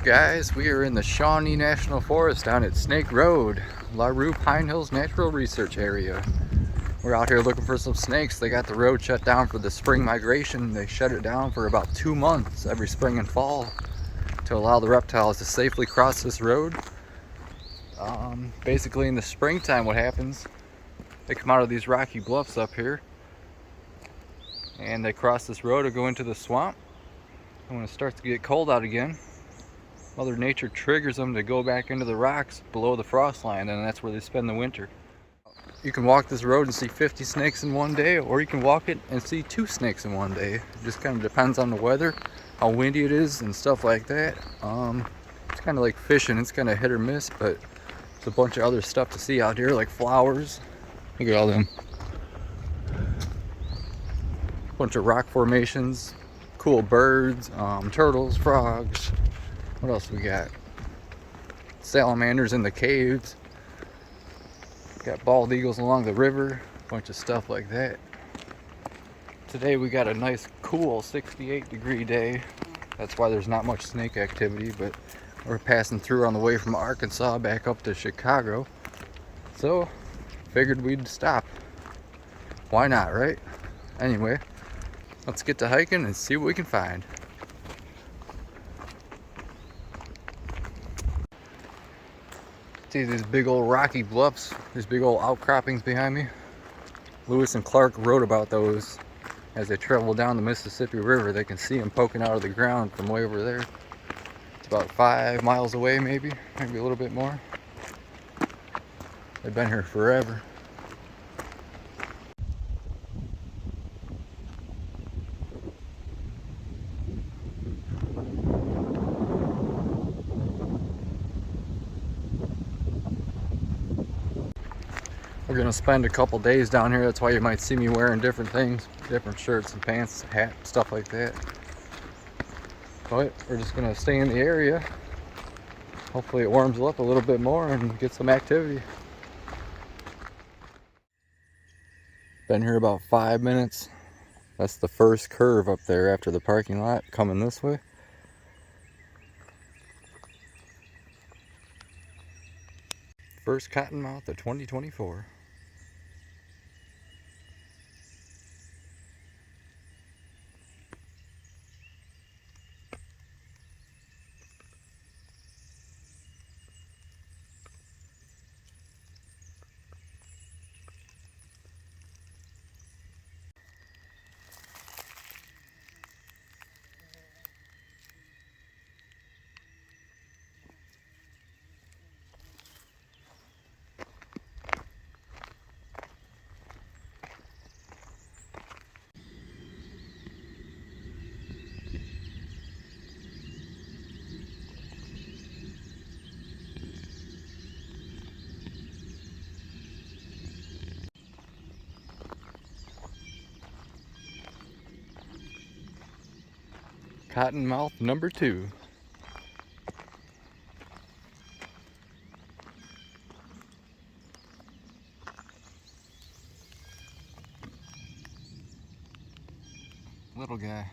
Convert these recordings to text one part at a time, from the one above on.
guys? We are in the Shawnee National Forest down at Snake Road, LaRue Pine Hills Natural Research Area. We're out here looking for some snakes. They got the road shut down for the spring migration. They shut it down for about 2 months every spring and fall to allow the reptiles to safely cross this road. Basically in the springtime what happens, they come out of these rocky bluffs up here and they cross this road or go into the swamp. And when it starts to get cold out again, Mother Nature triggers them to go back into the rocks below the frost line, and that's where they spend the winter. You can walk this road and see 50 snakes in one day, or you can walk it and see 2 snakes in one day. It just kind of depends on the weather, how windy it is, and stuff like that. It's kind of like fishing. It's kind of hit or miss, but there's a bunch of other stuff to see out here, like flowers. Look at all them. Bunch of rock formations, cool birds, turtles, frogs. What else we got? Salamanders in the caves. Got bald eagles along the river. Bunch of stuff like that. Today we got a nice cool 68-degree day. That's why there's not much snake activity, but we're passing through on the way from Arkansas back up to Chicago. So, figured we'd stop. Why not, right? Anyway, let's get to hiking and see what we can find. See these big old rocky bluffs, these big old outcroppings behind me. Lewis and Clark wrote about those as they travel down the Mississippi River. They can see them poking out of the ground from way over there. It's about 5 miles away, maybe a little bit more. They've been here forever. We're gonna spend a couple days down here. That's why you might see me wearing different things, different shirts and pants, hat, stuff like that. But we're just gonna stay in the area. Hopefully it warms up a little bit more and get some activity. Been here about 5 minutes. That's the first curve up there after the parking lot, coming this way. First cottonmouth of 2024. Cottonmouth number 2. Little guy.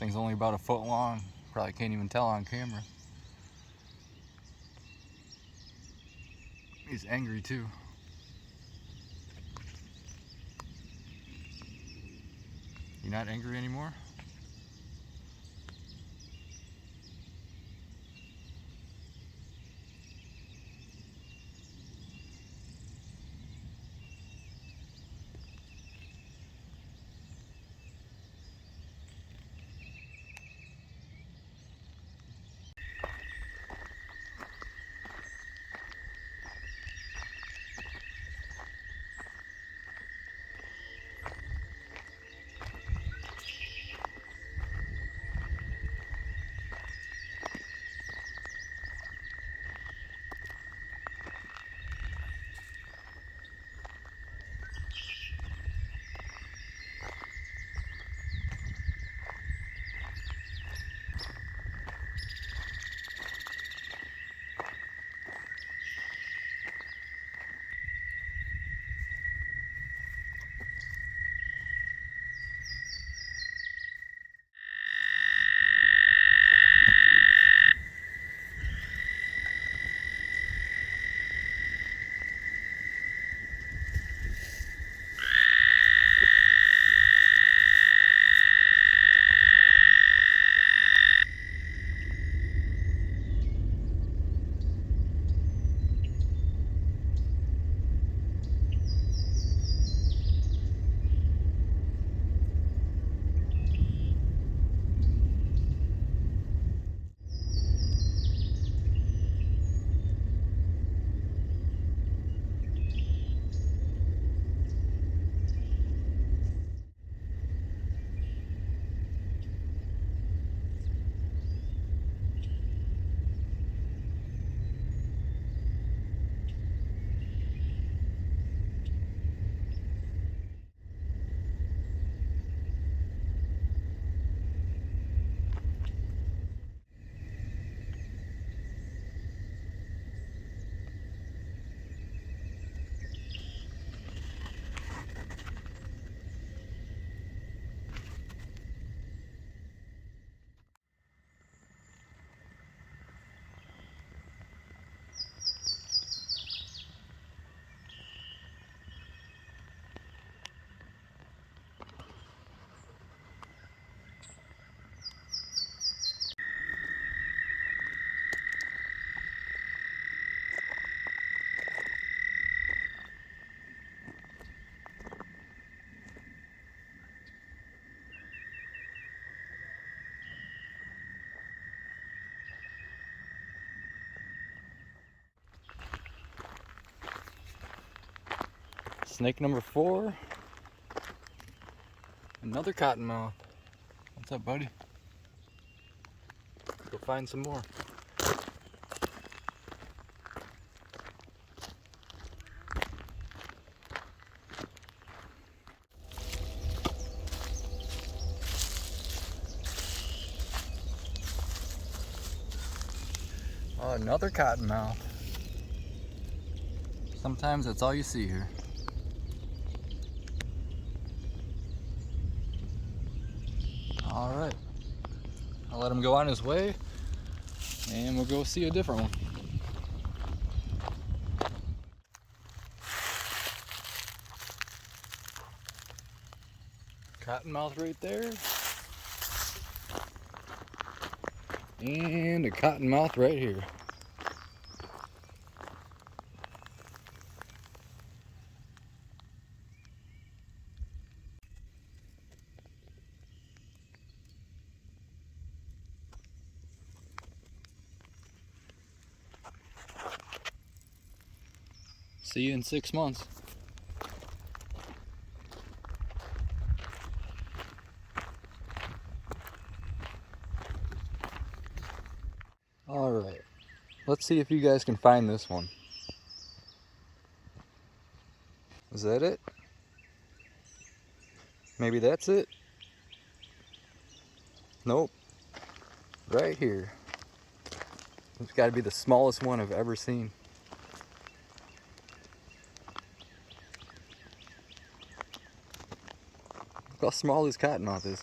Thing's only about a foot long. Probably can't even tell on camera. He's angry too. You not angry anymore? Snake number 4. Another cottonmouth. What's up, buddy? Go find some more. Oh, another cottonmouth. Sometimes that's all you see here. All right, I'll let him go on his way, and we'll go see a different one. Cottonmouth right there, and a cottonmouth right here. See you in 6 months. Alright, let's see if you guys can find this one. Is that it? Maybe that's it? Nope. Right here. It's got to be the smallest one I've ever seen. Look how small this cottonmouth is.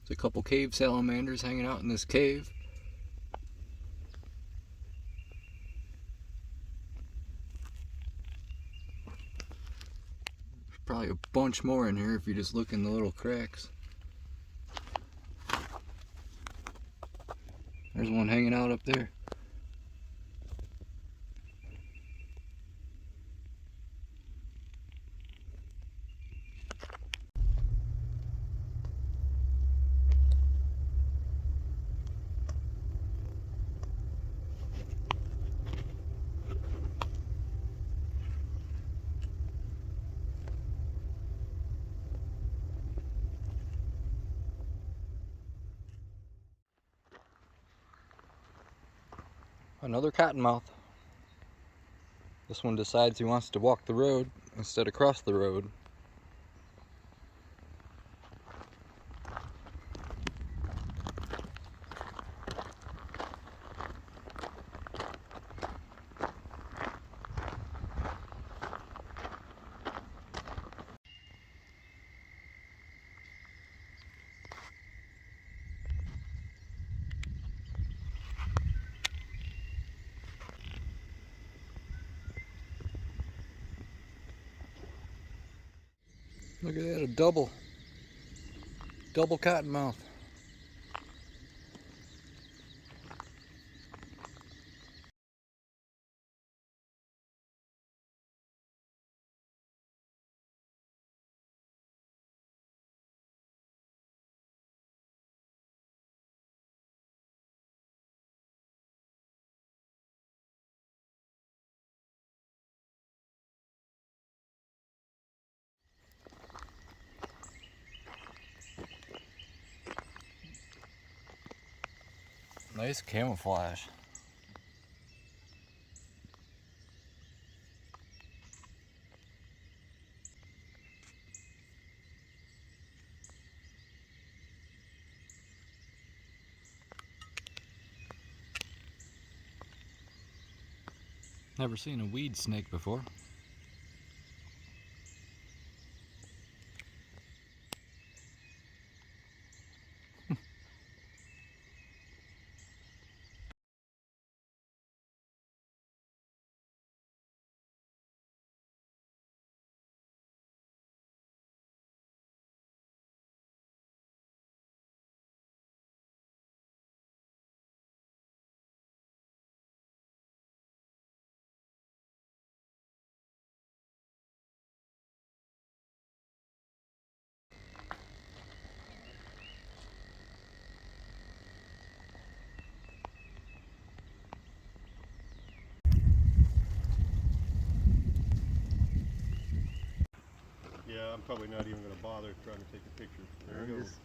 There's a couple cave salamanders hanging out in this cave. Probably a bunch more in here if you just look in the little cracks. There's one hanging out up there. Another cottonmouth. This one decides he wants to walk the road instead of cross the road. Look at that, a double cottonmouth. Nice camouflage. Never seen a weed snake before. probably not even going to bother trying to take a picture. There I'm you go. just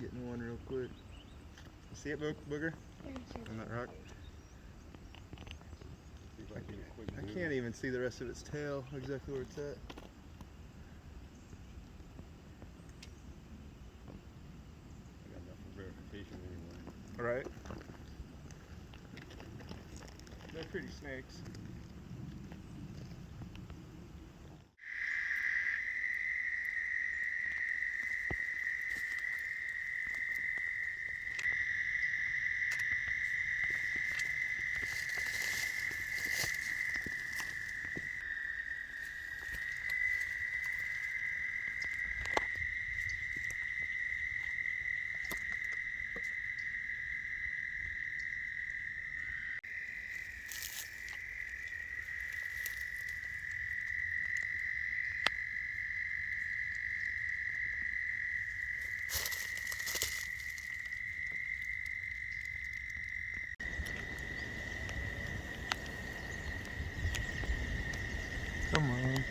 getting one real quick. You see it, Booger? On that rock? See if I can get a quick I zoom. can't even see the rest of its tail, exactly where it's at. I got enough for verification anyway. Right. They're pretty snakes. Come on.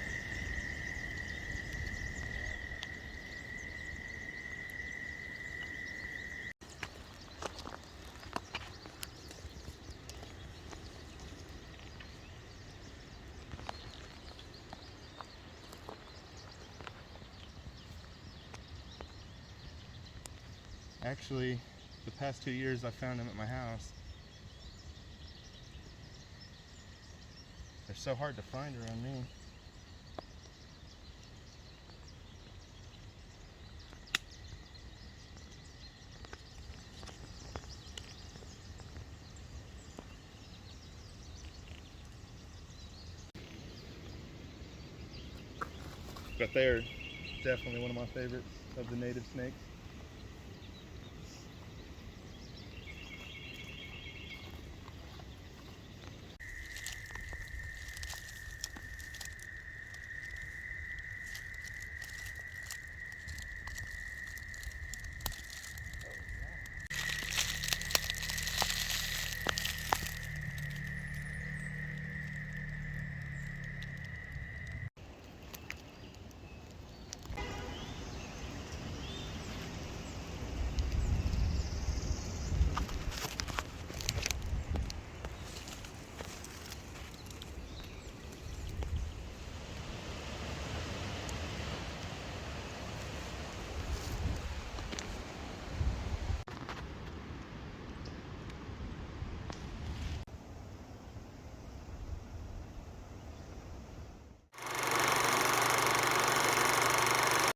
Actually, the past 2 years I found them at my house. They're so hard to find around me. But they're definitely one of my favorites of the native snakes.